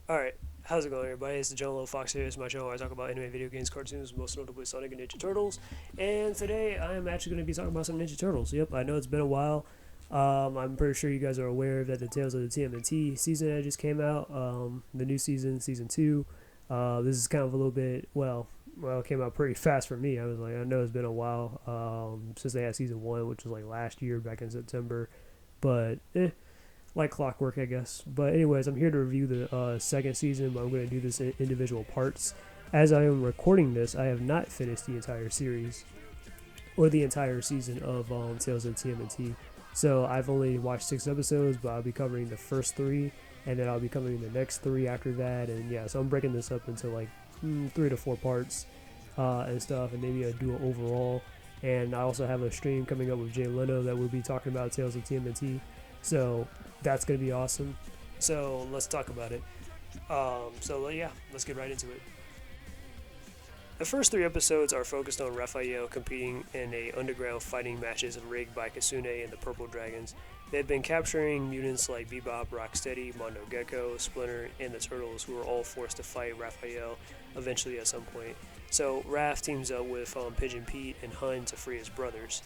Alright, how's it going, everybody? It's the John Little Fox here. It's my channel where I talk about anime, video games, cartoons, most notably Sonic and Ninja Turtles. And today I am actually going to be talking about some Ninja Turtles. Yep, I know it's been a while. I'm pretty sure you guys are aware that the Tales of the TMNT season that just came out, the new season, season 2. This is kind of a little bit, it came out pretty fast for me. I know it's been a while since they had season 1, which was like last year back in September. But, like clockwork, I guess. But anyways, I'm here to review the second season, but I'm going to do this in individual parts. As I am recording this, I have not finished the entire series or the entire season of Tales of TMNT. So I've only watched 6 episodes, but I'll be covering the first 3, and then I'll be covering the next 3 after that. And yeah, so I'm breaking this up into like 3 to 4 parts and stuff, and maybe a duo overall. And I also have a stream coming up with Jay Leno that will be talking about Tales of TMNT. So that's going to be awesome. So let's talk about it. Yeah, let's get right into it. The first 3 episodes are focused on Raphael competing in a underground fighting matches rigged by Kasune and the Purple Dragons. They had been capturing mutants like Bebop, Rocksteady, Mondo Gecko, Splinter, and the Turtles, who were all forced to fight Raphael eventually at some point. So Raph teams up with Pigeon Pete and Hun to free his brothers.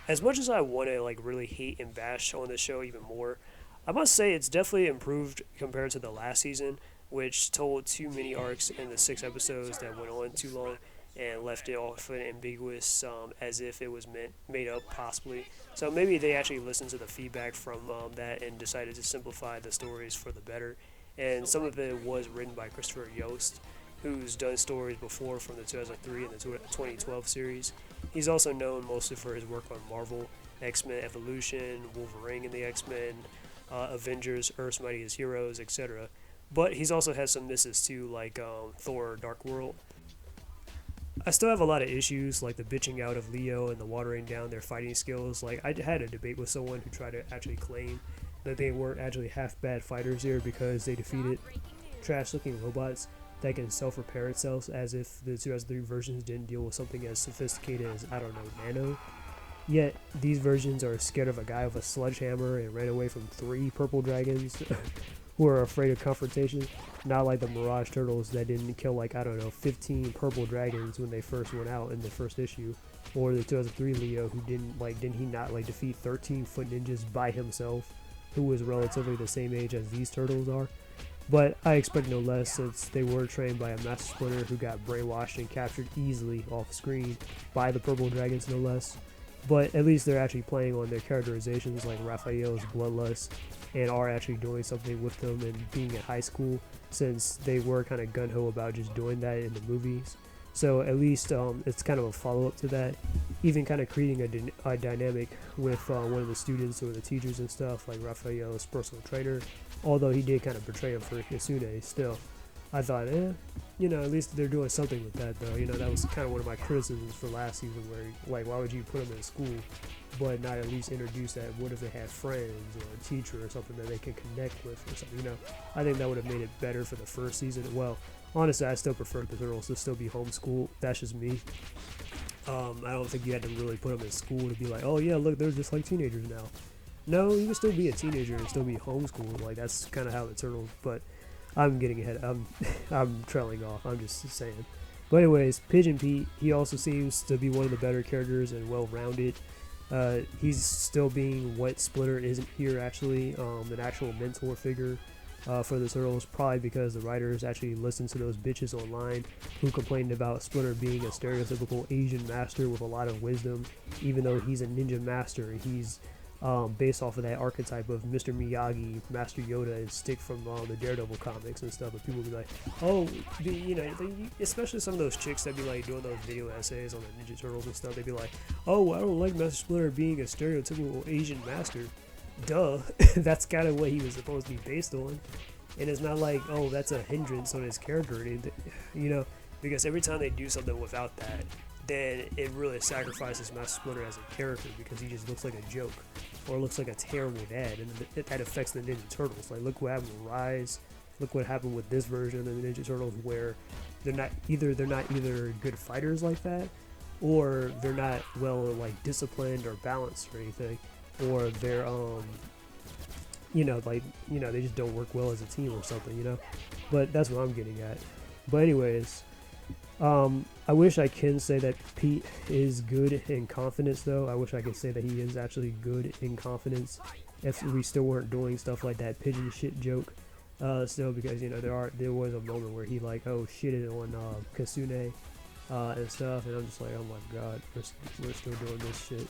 As much as I want to really hate and bash on this show even more, I must say it's definitely improved compared to the last season, which told too many arcs in the 6 episodes that went on too long and left it often ambiguous, as if it was made up possibly. So maybe they actually listened to the feedback from that and decided to simplify the stories for the better. And some of it was written by Christopher Yost, who's done stories before from the 2003 and the 2012 series. He's also known mostly for his work on Marvel, X-Men Evolution, Wolverine and the X-Men, Avengers, Earth's Mightiest Heroes, etc. But he's also had some misses too, like Thor: Dark World. I still have a lot of issues, like the bitching out of Leo and the watering down their fighting skills. Like, I had a debate with someone who tried to actually claim that they weren't actually half bad fighters here because they defeated trash-looking robots that can self-repair itself, as if the 2003 versions didn't deal with something as sophisticated as, I don't know, nano. Yet, these versions are scared of a guy with a sledgehammer and ran away from 3 purple dragons who are afraid of confrontation. Not like the Mirage Turtles that didn't kill, like, I don't know, 15 purple dragons when they first went out in the first issue. Or the 2003 Leo who didn't he not defeat 13-foot ninjas by himself, who was relatively the same age as these turtles are. But I expect no less, since they were trained by a Master Splinter who got brainwashed and captured easily off screen by the Purple Dragons, no less. But at least they're actually playing on their characterizations, like Raphael's bloodlust, and are actually doing something with them and being in high school, since they were kind of gung-ho about just doing that in the movies. So at least it's kind of a follow-up to that, even kind of creating a dynamic with one of the students or the teachers and stuff, like Raphael's personal trainer, although he did kind of betray him for Hisune still. I thought, at least they're doing something with that, though. That was kind of one of my criticisms for last season, where, like, why would you put them in school, but not at least introduce that? What if they had friends or a teacher or something that they can connect with or something, I think that would have made it better for the first season. Well, honestly, I still prefer the Turtles to still be homeschooled. That's just me. I don't think you had to really put them in school to be like, oh yeah, look, they're just like teenagers now. No, you can still be a teenager and still be homeschooled. Like, that's kind of how the Turtles, but I'm getting ahead. I'm trailing off. I'm just saying. But anyways, Pigeon Pete, he also seems to be one of the better characters and well-rounded. He's still being what Splinter isn't here, actually, an actual mentor figure for the Turtles, probably because the writers actually listened to those bitches online who complained about Splinter being a stereotypical Asian master with a lot of wisdom, even though he's a ninja master. He's based off of that archetype of Mr. Miyagi, Master Yoda, and Stick from the Daredevil comics and stuff. But people would be like, oh, especially some of those chicks that be like doing those video essays on the Ninja Turtles and stuff. They'd be like, oh, I don't like Master Splinter being a stereotypical Asian master. Duh, that's kind of what he was supposed to be based on. And it's not like, oh, that's a hindrance on his character or anything, because every time they do something without that, then it really sacrifices Master Splinter as a character, because he just looks like a joke or looks like a terrible dad, and that affects the Ninja Turtles. Like, look what happened with Rise, look what happened with this version of the Ninja Turtles, where they're not either good fighters like that, or they're not well disciplined or balanced or anything, or they're they just don't work well as a team or something. But that's what I'm getting at. But anyways, I wish I can say that Pete is good in confidence, though. I wish I could say that he is actually good in confidence if we still weren't doing stuff like that pigeon shit joke. Still, because there was a moment where he shitted on Kasune and stuff, and I'm just like, oh my god, we're still doing this shit.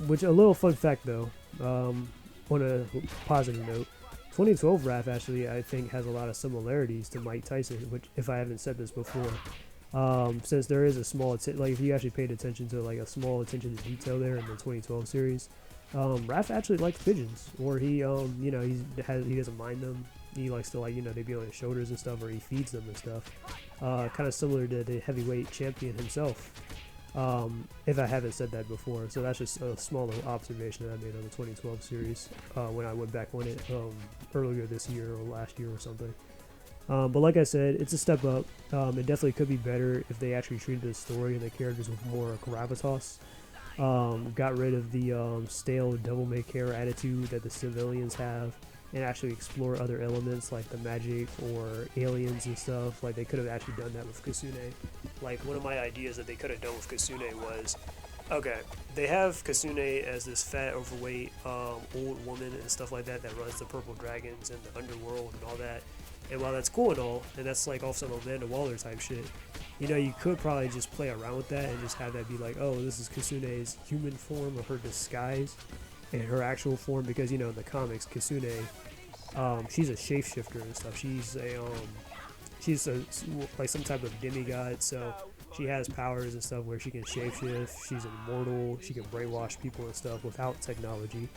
Which a little fun fact though, on a positive note, 2012 Raph actually I think has a lot of similarities to Mike Tyson, which if I haven't said this before, since there is a small if you actually paid attention to a small attention to detail there in the 2012 series, Raph actually likes pigeons, or he he doesn't mind them. He likes to they be on his shoulders and stuff, or he feeds them and stuff. Kind of similar to the heavyweight champion himself. If I haven't said that before, so that's just a small little observation that I made on the 2012 series when I went back on it earlier this year or last year or something. But like I said, it's a step up. It definitely could be better if they actually treated the story and the characters with more gravitas. Got rid of the stale devil may care attitude that the civilians have, and actually explore other elements like the magic or aliens and stuff. Like they could have actually done that with Kasune. Like one of my ideas that they could have done with Kasune was, okay, they have Kasune as this fat, overweight, old woman and stuff like that runs the Purple Dragons and the underworld and all that. And while that's cool and all, and that's like off some Amanda Waller type shit, you could probably just play around with that and just have that be like, oh, this is Kasune's human form or her disguise and her actual form, because in the comics, Kasune, she's a shapeshifter and stuff. She's like some type of demigod, so she has powers and stuff where she can shapeshift. She's immortal. She can brainwash people and stuff without technology.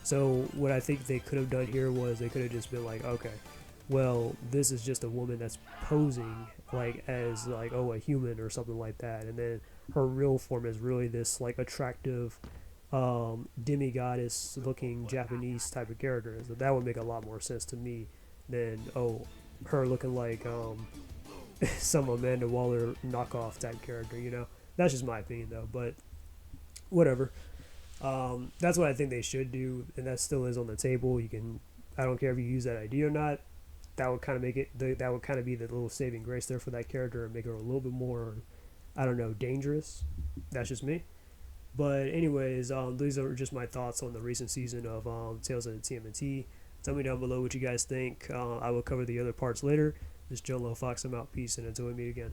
So what I think they could have done here was they could have just been like, okay, well, this is just a woman that's posing as a human or something like that, and then her real form is really this attractive demigoddess looking Japanese type of character. So that would make a lot more sense to me than her looking like some Amanda Waller knockoff type character. That's just my opinion though, but whatever. That's what I think they should do, and that still is on the table. I don't care if you use that idea or not. That would kind of make it. That would kind of be the little saving grace there for that character and make her a little bit more, I don't know, dangerous. That's just me. But anyways, these are just my thoughts on the recent season of Tales of the TMNT. Tell me down below what you guys think. I will cover the other parts later. This is Joe Low Fox. I'm out. Peace, and until we meet again.